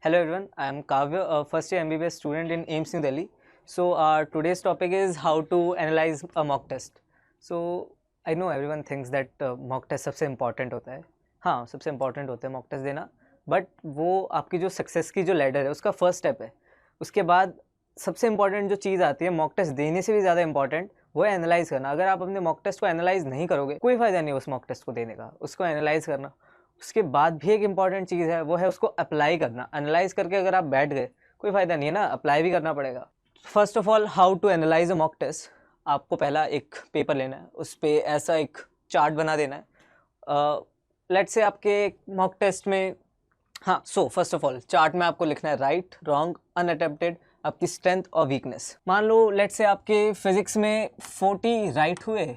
Hello everyone, I am Kavya, a first year MBBS student in AIMS New Delhi. So our today's topic is how to analyze a mock test. So I know everyone thinks that mock test सबसे important होता है. हाँ, सबसे important होता है mock test देना. But वो आपकी जो सक्सेस की जो लैडर है उसका फर्स्ट स्टेप है. उसके बाद सबसे इम्पॉर्टेंट जो चीज़ आती है मॉक टेस्ट देने से भी ज़्यादा इंपॉर्टेंट वो है एनालाइज करना. अगर आप अपने मॉक टेस्ट को एनालाइज नहीं करोगे कोई फ़ायदा नहीं उस मॉक टेस्ट को देने का. उसको एनालाइज करना. उसके बाद भी एक इम्पॉर्टेंट चीज़ है वो है उसको अप्लाई करना. एनालाइज करके अगर आप बैठ गए कोई फ़ायदा नहीं है ना, अप्लाई भी करना पड़ेगा. First of all how to analyse a mock test. आपको पहला एक पेपर लेना है, उस पर ऐसा एक चार्ट बना देना है. लेट्स से आपके मॉक टेस्ट में हाँ फर्स्ट ऑफ ऑल चार्ट में आपको लिखना है राइट, रॉन्ग, अनअटेम्प्टेड, आपकी स्ट्रेंथ और वीकनेस. मान लो लेट्स से आपके फिजिक्स में 40 राइट हुए,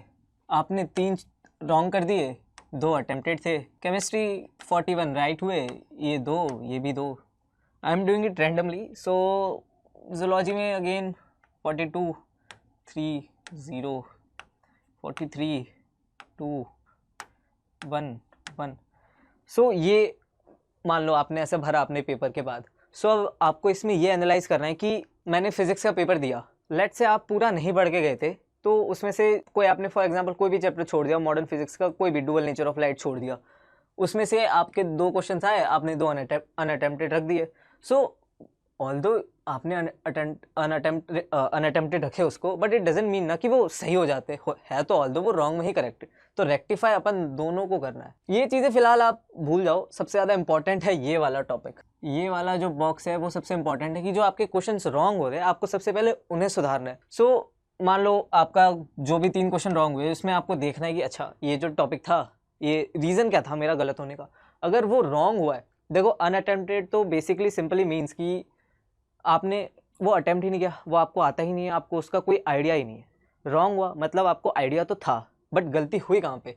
आपने 3 रॉन्ग कर दिए, 2 अटेम्प्टेड थे. केमिस्ट्री 41 राइट हुए, ये 2, ये भी 2. I am doing it randomly. So zoology में अगेन 42 3 0 43 2 1 1. सो ये मान लो आपने ऐसा भरा अपने पेपर के बाद. सो अब आपको इसमें ये एनालाइज करना है कि मैंने फिजिक्स का पेपर दिया. लेट से आप पूरा नहीं पढ़ के गए थे तो उसमें से कोई आपने फॉर एग्जांपल कोई भी चैप्टर छोड़ दिया, मॉडर्न फिजिक्स का कोई भी डुअल नेचर ऑफ लाइट छोड़ दिया. उसमें से आपके 2 क्वेश्चन आए, आपने 2 अनअटेम्प्टेड रख दिए. सो ऑल्दो आपने अनअटेम्प्टेड रखे उसको, बट इट डजेंट मीन ना कि वो सही हो जाते है. तो ऑल्दो वो रॉन्ग में ही करेक्ट. तो रेक्टिफाई अपन दोनों को करना है. ये चीज़ें फिलहाल आप भूल जाओ. सबसे ज़्यादा इंपॉर्टेंट है ये वाला टॉपिक. ये वाला जो बॉक्स है वो सबसे इंपॉर्टेंट है कि जो आपके क्वेश्चंस रॉन्ग हो रहे हैं आपको सबसे पहले उन्हें सुधारना है. सो मान लो आपका जो भी 3 क्वेश्चन रॉन्ग हुए उसमें आपको देखना है कि अच्छा ये जो टॉपिक था ये रीज़न क्या था मेरा गलत होने का. अगर वो रॉन्ग हुआ है, देखो अनअटेम्प्टेड तो बेसिकली सिंपली मीन्स कि आपने वो अटेम्प्ट ही नहीं किया, वो आपको आता ही नहीं है, आपको उसका कोई आइडिया ही नहीं है. रॉन्ग हुआ मतलब आपको आइडिया तो था बट गलती हुई कहाँ पे.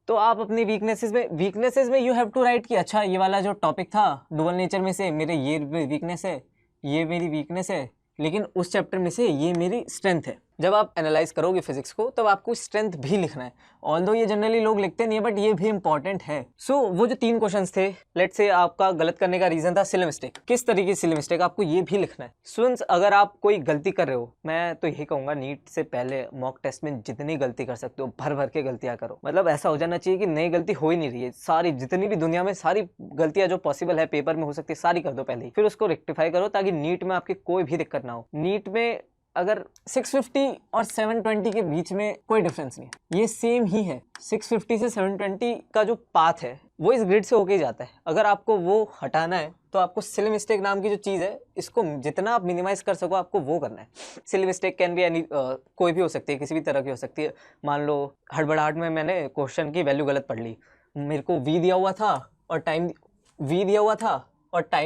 तो आप अपनी वीकनेसेस में यू हैव टू राइट कि अच्छा ये वाला जो टॉपिक था डुअल नेचर में से मेरे ये वीकनेस है, ये मेरी वीकनेस है, लेकिन उस चैप्टर में से ये मेरी स्ट्रेंथ है. जब आप एनालाइज करोगे फिजिक्स को तब आपको स्ट्रेंथ भी लिखना है. ऑल्दो ये जनरली लोग लिखते नहीं है बट ये भी इंपॉर्टेंट है. सो वो जो 3 क्वेश्चंस थे, लेट्स से आपका गलत करने का रीजन था सिली मिस्टेक. किस तरीके से सिली मिस्टेक आपको ये भी लिखना है. स्टूडेंट्स अगर आप कोई गलती कर रहे हो, मैं तो यही कहूँगा नीट से पहले मॉक टेस्ट में जितनी गलती कर सकते हो भर भर के गलतियाँ करो. मतलब ऐसा हो जाना चाहिए कि नई गलती हो ही नहीं रही है. सारी जितनी भी दुनिया में सारी गलतियाँ जो पॉसिबल है पेपर में हो सकती है सारी कर दो पहले ही, फिर उसको रेक्टिफाई करो ताकि नीट में आपकी कोई भी दिक्कत ना हो. नीट में अगर 650 और 720 के बीच में कोई डिफरेंस नहीं है, ये सेम ही है. 650 से 720 का जो पाथ है वो इस ग्रिड से होके ही जाता है. अगर आपको वो हटाना है तो आपको सिली मिस्टेक नाम की जो चीज़ है इसको जितना आप मिनिमाइज कर सको आपको वो करना है. Silly mistake can be any, कोई भी हो सकती है, किसी भी तरह की हो सकती है. मान लो हड़बड़ाहट में मैंने क्वेश्चन की वैल्यू गलत पढ़ ली. मेरे को वी दिया हुआ था और टाइम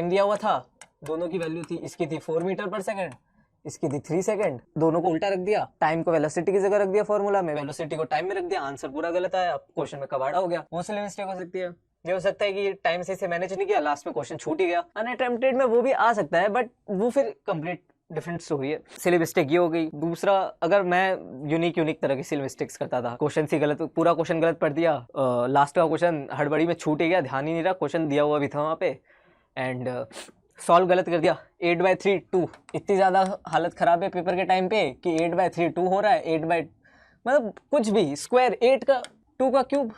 दिया हुआ था. दोनों की वैल्यू थी, इसकी थी 4 मीटर पर सेकेंड, इसकी थी 3 सेकंड. दोनों को उल्टा रख दिया, टाइम को वेलोसिटी की जगह रख दिया फॉर्मूला में, वेलोसिटी को टाइम में रख दिया, आंसर पूरा गलत आया. क्वेश्चन में कबाड़ा हो गया. वो सिली मिस्टेक हो सकती है. ये हो सकता है कि टाइम से मैनेज नहीं किया, लास्ट में क्वेश्चन छूट ही गया. अनअटेम्प्टेड में वो भी आ सकता है बट वो फिर कंप्लीट डिफरेंट स्टोरी है. सिली मिस्टेक ये हो गई. दूसरा, अगर मैं यूनिक तरह की सिली मिस्टेक्स करता था, क्वेश्चन सी गलत, पूरा क्वेश्चन गलत पढ़ दिया, लास्ट का क्वेश्चन हड़बड़ी में छूट ही गया, ध्यान ही नहीं रहा, क्वेश्चन दिया हुआ भी था वहाँ पे, एंड सॉल्व गलत कर दिया. 8/3 2. इतनी ज़्यादा हालत ख़राब है पेपर के टाइम पे कि 8/3 2 हो रहा है. 8 मतलब कुछ भी स्क्वायर, 8 का 2 का क्यूब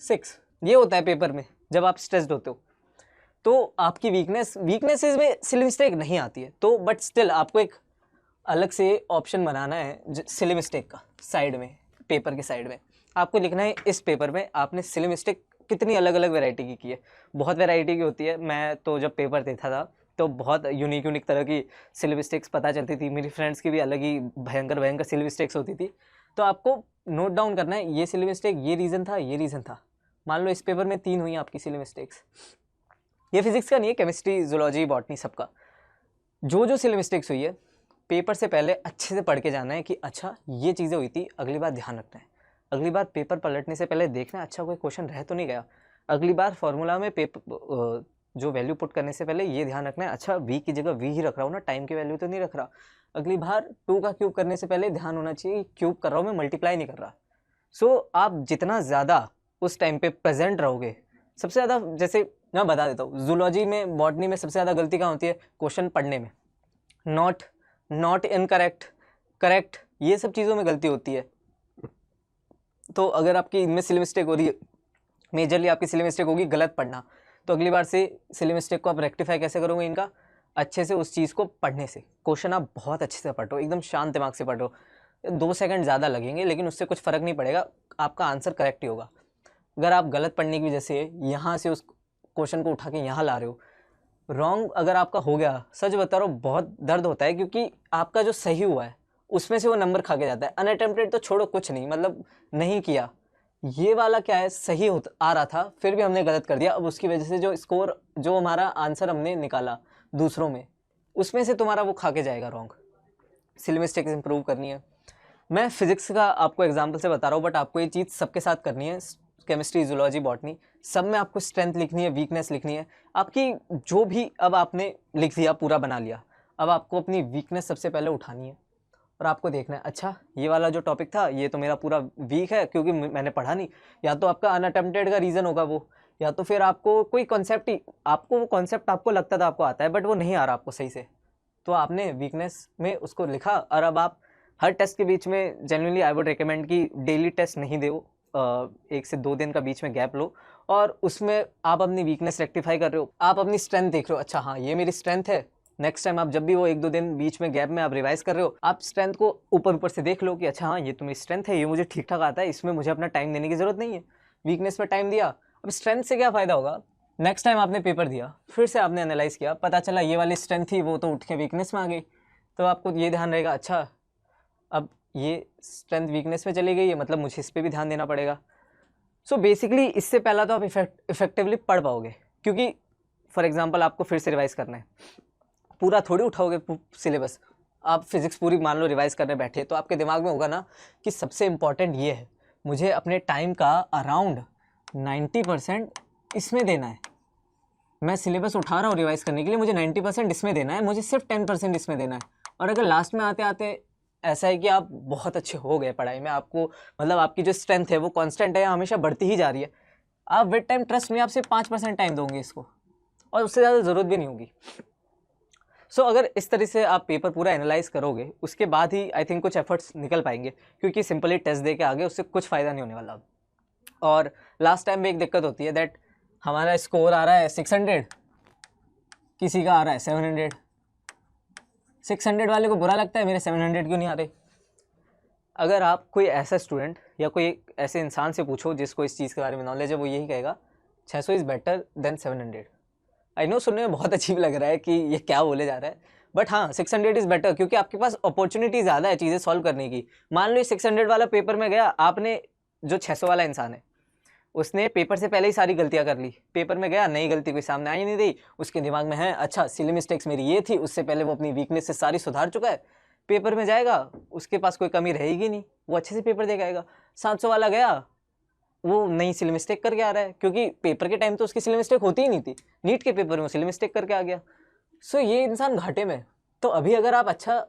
6. ये होता है पेपर में जब आप स्ट्रेस्ड होते हो. तो आपकी वीकनेसेस में सिली मिस्टेक नहीं आती है तो, बट स्टिल आपको एक अलग से ऑप्शन बनाना है सिली मिस्टेक का. साइड में, पेपर के साइड में आपको लिखना है इस पेपर में आपने सिली मिस्टेक कितनी अलग अलग वैरायटी की है. बहुत वैरायटी की होती है. मैं तो जब पेपर देता था तो बहुत यूनिक तरह की सिली मिस्टेक्स पता चलती थी. मेरी फ्रेंड्स की भी अलग ही भयंकर सिली मिस्टेक्स होती थी. तो आपको नोट डाउन करना है ये सिली मिस्टेक, ये रीज़न था. मान लो इस पेपर में 3 हुई आपकी सिली मिस्टेक्स. ये फिजिक्स का नहीं है, केमिस्ट्री, जूलॉजी, बॉटनी, सबका. जो सिली मिस्टेक्स हुई है पेपर से पहले अच्छे से पढ़ के जाना है कि अच्छा ये चीज़ें हुई थी, अगली बार ध्यान रखना है. अगली बार पेपर पलटने से पहले देखना है अच्छा कोई क्वेश्चन रह तो नहीं गया. अगली बार फॉर्मूला में पेपर जो वैल्यू पुट करने से पहले ये ध्यान रखना है अच्छा वी की जगह वी ही रख रहा हूँ ना, टाइम की वैल्यू तो नहीं रख रहा. अगली बार 2 का क्यूब करने से पहले ध्यान होना चाहिए क्यूब कर रहा हूँ मैं, मल्टीप्लाई नहीं कर रहा. सो आप जितना ज़्यादा उस टाइम पे प्रेजेंट रहोगे, सबसे ज़्यादा जैसे मैं बता देता हूँ, जूलॉजी में, बॉटनी में सबसे ज़्यादा गलती कहाँ होती है? क्वेश्चन पढ़ने में। नॉट इनकरेक्ट, करेक्ट, ये सब चीज़ों में गलती होती है। तो अगर आपकी इनमें सिली मिस्टेक हो रही है, मेजरली आपकी सिली मिस्टेक होगी गलत पढ़ना, तो अगली बार से सिली मिस्टेक को आप रेक्टिफाई कैसे करोगे इनका? अच्छे से उस चीज़ को पढ़ने से। क्वेश्चन आप बहुत अच्छे से पढ़ो, एकदम शांत दिमाग से पढ़ो, 2 सेकंड ज़्यादा लगेंगे लेकिन उससे कुछ फ़र्क नहीं पड़ेगा, आपका आंसर करेक्ट ही होगा। अगर आप गलत पढ़ने की वजह से यहाँ से उस क्वेश्चन को उठा के यहाँ ला रहे हो, रॉन्ग अगर आपका हो गया, सच बता रहा हूँ बहुत दर्द होता है, क्योंकि आपका जो सही हुआ है उसमें से वो नंबर खा के जाता है। अनअटेम्प्टेड तो छोड़ो, कुछ नहीं, मतलब नहीं किया। ये वाला क्या है, सही आ रहा था फिर भी हमने गलत कर दिया, अब उसकी वजह से जो स्कोर, जो हमारा आंसर हमने निकाला दूसरों में, उसमें से तुम्हारा वो खा के जाएगा रॉन्ग। सिली मिस्टेक्स इंप्रूव करनी है। मैं फिजिक्स का आपको एग्जांपल से बता रहा हूँ, बट आपको ये चीज़ सबके साथ करनी है। केमिस्ट्री, जूलॉजी, बॉटनी, सब में आपको स्ट्रेंथ लिखनी है, वीकनेस लिखनी है। आपकी जो भी, अब आपने लिख दिया, पूरा बना लिया, अब आपको अपनी वीकनेस सबसे पहले उठानी है और आपको देखना है, अच्छा ये वाला जो टॉपिक था ये तो मेरा पूरा वीक है क्योंकि मैंने पढ़ा नहीं। या तो आपका अनअटेम्प्टेड का रीज़न होगा वो, या तो फिर आपको कोई कॉन्सेप्ट ही, आपको वो कॉन्सेप्ट आपको लगता था आपको आता है बट वो नहीं आ रहा आपको सही से, तो आपने वीकनेस में उसको लिखा। और अब आप हर टेस्ट के बीच में, जनरली आई वुड रिकमेंड कि डेली टेस्ट नहीं दो, 1 से 2 दिन का बीच में गैप लो और उसमें आप अपनी वीकनेस रेक्टिफाई कर रहे हो, आप अपनी स्ट्रेंथ देख रहे हो, अच्छा हाँ ये मेरी स्ट्रेंथ है। नेक्स्ट टाइम आप जब भी वो 1-2 दिन बीच में गैप में आप रिवाइज कर रहे हो, आप स्ट्रेंथ को ऊपर ऊपर से देख लो कि अच्छा हाँ ये तो मेरी स्ट्रेंथ है, ये मुझे ठीक ठाक आता है, इसमें मुझे अपना टाइम देने की ज़रूरत नहीं है। वीकनेस में टाइम दिया, अब स्ट्रेंथ से क्या फ़ायदा होगा? नेक्स्ट टाइम आपने पेपर दिया, फिर से आपने एनालाइज किया, पता चला ये वाली स्ट्रेंथ थी वो तो उठ के वीकनेस में आ गई, तो आपको ये ध्यान रहेगा, अच्छा अब ये स्ट्रेंथ वीकनेस में चली गई है, मतलब मुझे इस पर भी ध्यान देना पड़ेगा। सो बेसिकली इससे पहला तो आप इफेक्टिवली पढ़ पाओगे, क्योंकि फॉर एग्जांपल आपको फिर से रिवाइज करना है, पूरा थोड़ी उठाओगे सिलेबस। आप फिजिक्स पूरी मान लो रिवाइज करने बैठे, तो आपके दिमाग में होगा ना कि सबसे इम्पॉर्टेंट ये है, मुझे अपने टाइम का अराउंड 90% इसमें देना है। मैं सिलेबस उठा रहा हूँ रिवाइज करने के लिए, मुझे 90% इसमें देना है, मुझे सिर्फ 10% इसमें देना है। और अगर लास्ट में आते आते ऐसा है कि आप बहुत अच्छे हो गए पढ़ाई में, आपको मतलब आपकी जो स्ट्रेंथ है वो कांस्टेंट है, हमेशा बढ़ती ही जा रही है, आप विद टाइम, ट्रस्ट में, आप सिर्फ 5% टाइम दोगे इसको और उससे ज़्यादा ज़रूरत भी नहीं होगी। सो अगर इस तरह से आप पेपर पूरा एनालाइज करोगे, उसके बाद ही आई थिंक कुछ एफर्ट्स निकल पाएंगे, क्योंकि सिंपली टेस्ट दे के आगे उससे कुछ फ़ायदा नहीं होने वाला। और लास्ट टाइम में एक दिक्कत होती है दैट हमारा स्कोर आ रहा है 600, किसी का आ रहा है 700, 600 वाले को बुरा लगता है मेरे 700 क्यों नहीं आ रहे। अगर आप कोई ऐसा स्टूडेंट या कोई ऐसे इंसान से पूछो जिसको इस चीज़ के बारे में नॉलेज है, वो यही कहेगा 600 is better than 700। I know सुनने में बहुत अजीब लग रहा है कि ये क्या बोले जा रहा है, बट हाँ 600 इज़ बेटर, क्योंकि आपके पास अपॉर्चुनिटी ज़्यादा है चीज़ें सॉल्व करने की। मान लो 600 वाला पेपर में गया, आपने, जो 600 वाला इंसान है उसने पेपर से पहले ही सारी गलतियां कर ली, पेपर में गया नई गलती कोई सामने आई नहीं रही, उसके दिमाग में है अच्छा सिली मिस्टेक्स मेरी ये थी, उससे पहले वो अपनी वीकनेस से सारी सुधार चुका है, पेपर में जाएगा उसके पास कोई कमी रहेगी नहीं, वो अच्छे से पेपर दे आएगा। 700 वाला गया, वो नई सिली मिस्टेक करके आ रहा है, क्योंकि पेपर के टाइम तो उसकी सिली मिस्टेक होती ही नहीं थी, नीट के पेपर में सिली मिस्टेक करके आ गया। सो ये इंसान घाटे में। तो अभी अगर आप अच्छा,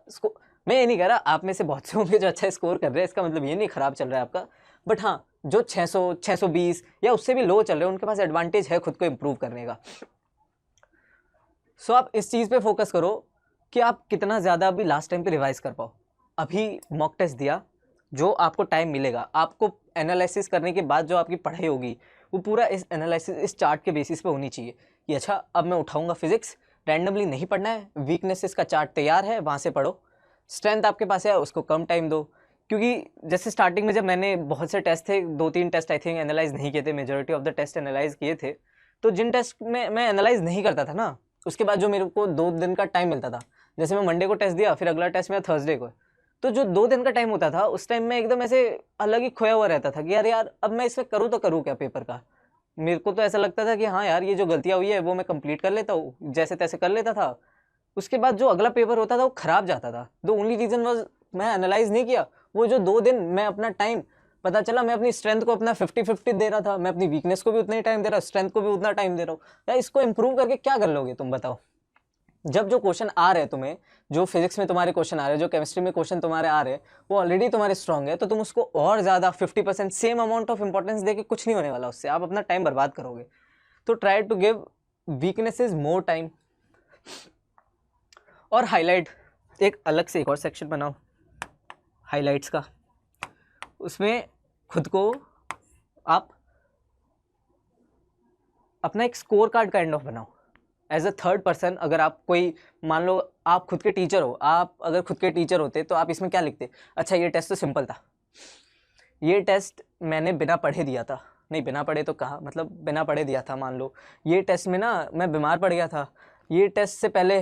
मैं ये नहीं कह रहा आप में से बहुत से होंगे जो अच्छा स्कोर कर रहे हैं, इसका मतलब ये नहीं खराब चल रहा है आपका, बट हाँ जो 600, 620 या उससे भी लो चल रहे हैं उनके पास एडवांटेज है खुद को इम्प्रूव करने का। सो आप इस चीज़ पे फोकस करो कि आप कितना ज़्यादा अभी लास्ट टाइम पे रिवाइज कर पाओ। अभी मॉक टेस्ट दिया, जो आपको टाइम मिलेगा, आपको एनालिसिस करने के बाद जो आपकी पढ़ाई होगी वो पूरा इस एनालिसिस, इस चार्ट के बेसिस पे होनी चाहिए कि अच्छा अब मैं उठाऊंगा फिजिक्स, रैंडमली नहीं पढ़ना है, वीकनेसेस का चार्ट तैयार है वहाँ से पढ़ो, स्ट्रेंथ आपके पास है उसको कम टाइम दो। क्योंकि जैसे स्टार्टिंग में जब मैंने बहुत से टेस्ट थे, 2-3 टेस्ट आई थिंक एनालाइज नहीं किए थे, majority of the test analyse किए थे, तो जिन टेस्ट में मैं एनालाइज नहीं करता था ना, उसके बाद जो मेरे को 2 दिन का टाइम मिलता था, जैसे मैं मंडे को टेस्ट दिया फिर अगला टेस्ट मेरा थर्सडे को, तो जो 2 दिन का टाइम होता था उस टाइम में एकदम ऐसे अलग ही खोया हुआ रहता था कि यार अब मैं इसमें करूँ तो करूँ क्या पेपर का। मेरे को तो ऐसा लगता था कि हाँ यार ये जो गलतियाँ हुई है वो मैं कंप्लीट कर लेता हूँ, जैसे तैसे कर लेता था, उसके बाद जो अगला पेपर होता था वो खराब जाता था। द ओनली रीज़न वाज मैं एनालाइज नहीं किया, वो जो 2 दिन मैं अपना टाइम, पता चला मैं अपनी स्ट्रेंथ को अपना 50-50 दे रहा था, मैं अपनी वीकनेस को भी उतना ही टाइम दे रहा हूँ, स्ट्रेंथ को भी उतना टाइम दे रहा हूँ। यार इसको इंप्रूव करके क्या कर लोगे तुम बताओ। जब जो क्वेश्चन आ रहे हैं तुम्हें, जो फिजिक्स में तुम्हारे क्वेश्चन आ रहे हैं, जो केमिस्ट्री में क्वेश्चन तुम्हारे आ रहे हैं, वो ऑलरेडी तुम्हारे स्ट्रॉन्ग है, तो तुम उसको और ज़्यादा 50% सेम अमाउंट ऑफ इंपॉर्टेंस दे के कुछ नहीं होने वाला उससे, आप अपना टाइम बर्बाद करोगे। तो try to give weaknesses more time. और हाईलाइट, एक अलग से एक और सेक्शन बनाओ हाईलाइट्स का, उसमें खुद को आप अपना एक स्कोर कार्ड काइंड ऑफ बनाओ एज अ थर्ड पर्सन। अगर आप कोई, मान लो आप खुद के टीचर हो, आप अगर खुद के टीचर होते तो आप इसमें क्या लिखते, अच्छा ये टेस्ट तो सिंपल था, ये टेस्ट मैंने बिना पढ़े दिया था, नहीं बिना पढ़े तो कहा, मतलब बिना पढ़े दिया था। मान लो ये टेस्ट में ना मैं बीमार पड़ गया था, ये टेस्ट से पहले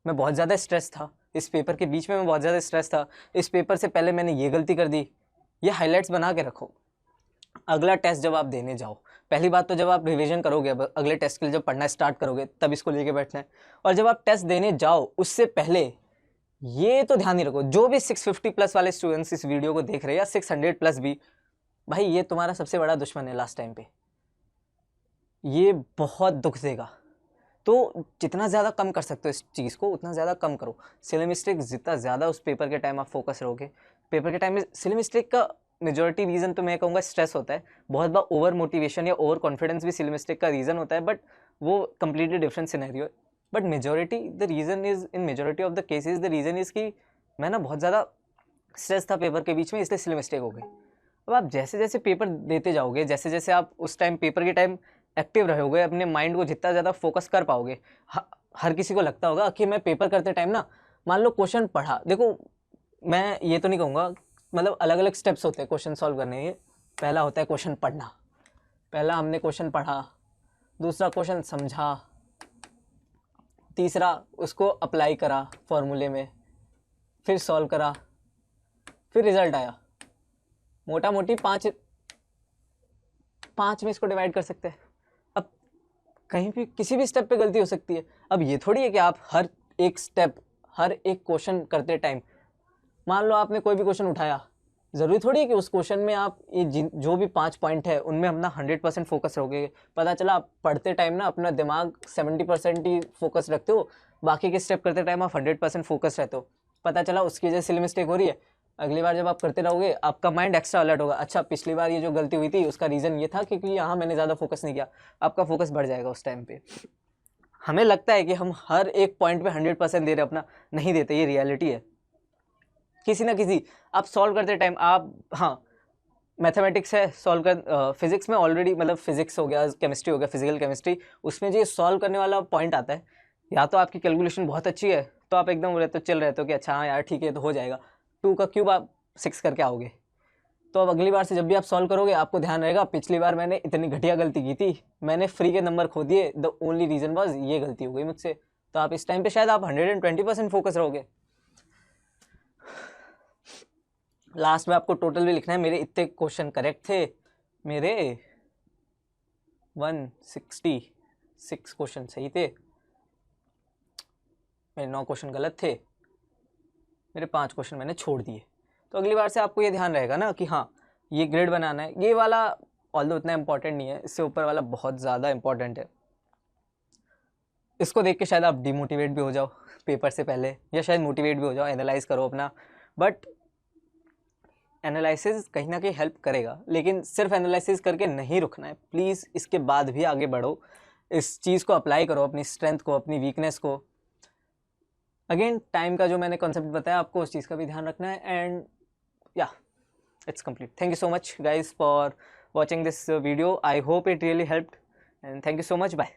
मैं बहुत ज़्यादा स्ट्रेस था, इस पेपर के बीच में मैं बहुत ज़्यादा स्ट्रेस था, इस पेपर से पहले मैंने ये गलती कर दी। ये हाईलाइट्स बना के रखो। अगला टेस्ट जब आप देने जाओ, पहली बात तो जब आप रिवीजन करोगे, अब अगले टेस्ट के लिए जब पढ़ना स्टार्ट करोगे तब इसको लेके बैठना है। और जब आप टेस्ट देने जाओ उससे पहले ये तो ध्यान ही रखो, जो भी 650 प्लस वाले स्टूडेंट्स इस वीडियो को देख रहे हैं या 600 प्लस भी, भाई ये तुम्हारा सबसे बड़ा दुश्मन है लास्ट टाइम पे, ये बहुत दुख देगा। तो जितना ज़्यादा कम कर सकते हो इस चीज़ को उतना ज़्यादा कम करो। सिली मिस्टेक जितना ज़्यादा उस पेपर के टाइम आप फोकस रहोगे, पेपर के टाइम में सिली मिस्टेक का मेजॉरिटी रीज़न तो मैं कहूँगा स्ट्रेस होता है, बहुत बार ओवर मोटिवेशन या ओवर कॉन्फिडेंस भी सिली मिस्टेक का रीज़न होता है, बट वो कम्प्लीटली डिफरेंट सिनेरियो है। But majority the reason is, in majority of the cases the reason is कि मैं ना बहुत ज़्यादा स्ट्रेस था पेपर के बीच में, इसलिए सिली मिस्टेक हो गई। अब आप जैसे जैसे पेपर देते जाओगे, जैसे जैसे आप उस टाइम पेपर के टाइम एक्टिव रहोगे, अपने माइंड को जितना ज़्यादा फोकस कर पाओगे, हर किसी को लगता होगा कि मैं पेपर करते टाइम ना, मान लो क्वेश्चन पढ़ा, देखो मैं ये तो नहीं कहूँगा, मतलब अलग अलग स्टेप्स होते हैं क्वेश्चन सॉल्व करने के। पहला होता है क्वेश्चन पढ़ना, पहला हमने क्वेश्चन पढ़ा, दूसरा क्वेश्चन समझा, तीसरा उसको अप्लाई करा फॉर्मूले में, फिर सॉल्व करा, फिर रिजल्ट आया। मोटा मोटी पाँच में इसको डिवाइड कर सकते हैं। अब कहीं भी किसी भी स्टेप पे गलती हो सकती है। अब ये थोड़ी है कि आप हर एक स्टेप, हर एक क्वेश्चन करते टाइम, मान लो आपने कोई भी क्वेश्चन उठाया, ज़रूरी थोड़ी है कि उस क्वेश्चन में आप ये जो भी 5 पॉइंट है उनमें अपना 100% फोकस रहोगे। पता चला आप पढ़ते टाइम ना अपना दिमाग 70% ही फोकस रखते हो, बाकी के स्टेप करते टाइम आप 100% फोकस रहते हो। पता चला उसकी वजह से सिली मिस्टेक हो रही है, अगली बार जब आप करते रहोगे आपका माइंड एक्स्ट्रा अलर्ट होगा, अच्छा पिछली बार ये जो गलती हुई थी उसका रीज़न ये था क्योंकि यहाँ मैंने ज़्यादा फोकस नहीं किया, आपका फोकस बढ़ जाएगा उस टाइम पे। हमें लगता है कि हम हर एक पॉइंट पे 100% दे रहे अपना, नहीं देते, ये रियलिटी है। किसी ना किसी आप सॉल्व करते टाइम आप, हाँ मैथमेटिक्स है सॉल्व कर, फिजिक्स में ऑलरेडी, मतलब फिजिक्स हो गया, केमिस्ट्री हो गया, फिजिकल केमिस्ट्री, उसमें जो सॉल्व करने वाला पॉइंट आता है, या तो आपकी कैलकुलेशन बहुत अच्छी है तो आप एकदम रहते चिल रहते हो कि अच्छा हाँ यार ठीक है तो हो जाएगा, 2 का क्यूब आप 6 करके आओगे। तो अब अगली बार से जब भी आप सॉल्व करोगे आपको ध्यान रहेगा पिछली बार मैंने इतनी घटिया गलती की थी, मैंने फ्री के नंबर खो दिए, द ओनली रीज़न वाज ये गलती हो गई मुझसे। तो आप इस टाइम पे शायद आप 120% फोकस रहोगे। लास्ट में आपको टोटल भी लिखना है, मेरे इतने क्वेश्चन करेक्ट थे, मेरे 166 क्वेश्चन सही थे, मेरे 9 क्वेश्चन गलत थे, मेरे 5 क्वेश्चन मैंने छोड़ दिए। तो अगली बार से आपको ये ध्यान रहेगा ना कि हाँ ये ग्रेड बनाना है, ये वाला ऑल्दो उतना इंपॉर्टेंट नहीं है, इससे ऊपर वाला बहुत ज़्यादा इंपॉर्टेंट है। इसको देख के शायद आप डिमोटिवेट भी हो जाओ पेपर से पहले, या शायद मोटिवेट भी हो जाओ, एनालाइज करो अपना, बट एनालिसिस कहीं ना कहीं हेल्प करेगा, लेकिन सिर्फ एनालिसिस करके नहीं रुकना है, प्लीज़ इसके बाद भी आगे बढ़ो, इस चीज़ को अप्लाई करो अपनी स्ट्रेंथ को, अपनी वीकनेस को। अगेन टाइम का जो मैंने कॉन्सेप्ट बताया आपको उस चीज़ का भी ध्यान रखना है, and yeah it's complete. Thank you so much guys for watching this video, I hope it really helped, and thank you so much, bye.